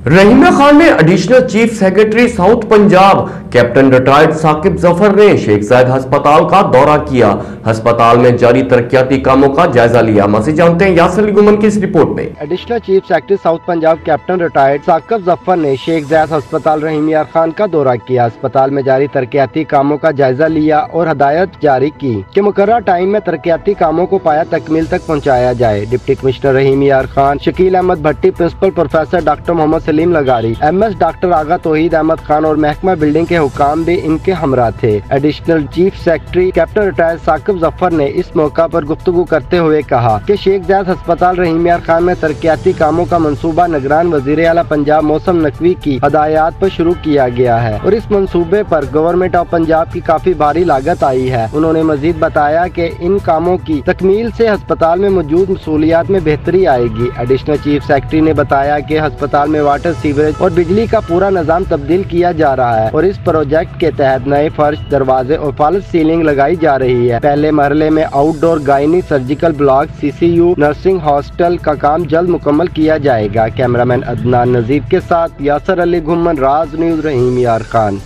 रहीमिया खान ने additional chief secretary south Punjab captain retired Saqib Zafar ने शेख जायद अस्पताल का दौरा किया। अस्पताल में जारी तरक्याती कामों का जायजा लिया। मज़ीद जानते हैं यासिर अली गुमन की इस रिपोर्ट में। Additional chief secretary south Punjab captain retired Saqib Zafar ने शेख जायद अस्पताल रहीमिया खान का दौरा किया। अस्पताल में जारी तरक्याती कामों का जायजा लिया और हदायत जारी की कि मुकर्रर टाइम में तरक्याती कामों को पाया तकमील तक पहुँचाया जाए। Deputy commissioner Rahimiya Khan, Shakeel Ahmed Bhatti, principal professor doctor Mohammad Saleem Lagari, MS doctor Agha Tauheed Ahmed Khan और महकमा बिल्डिंग के हुकाम भी इनके हमरा थे। Additional chief secretary captain retired Saqib Zafar ने इस मौका पर गुफ्तगू करते हुए कहा कि शेख जायद अस्पताल रहीमिया खान में तरक्याती कामों का मंसूबा निगरान वजीर आला पंजाब मौसम नकवी की हदायत पर शुरू किया गया है और इस मंसूबे पर गवर्नमेंट ऑफ पंजाब की काफी भारी लागत आई है। उन्होंने मजीद बताया कि इन कामों की तकमील से अस्पताल में मौजूद सहूलियात में बेहतरी आएगी। एडिशनल चीफ सेक्रेटरी ने बताया कि अस्पताल में वाटर, सीवरेज और बिजली का पूरा निजाम तब्दील किया जा रहा है और इस प्रोजेक्ट के तहत नए फर्श, दरवाजे और फॉल्स सीलिंग लगाई जा रही है। पहले मरहले में outdoor gynae surgical block, CCU, nursing hostel का काम जल्द मुकम्मल किया जाएगा। कैमरामैन अदनान नजीर के साथ यासिर अली गुमन, राज न्यूज़, रहीमिया खान।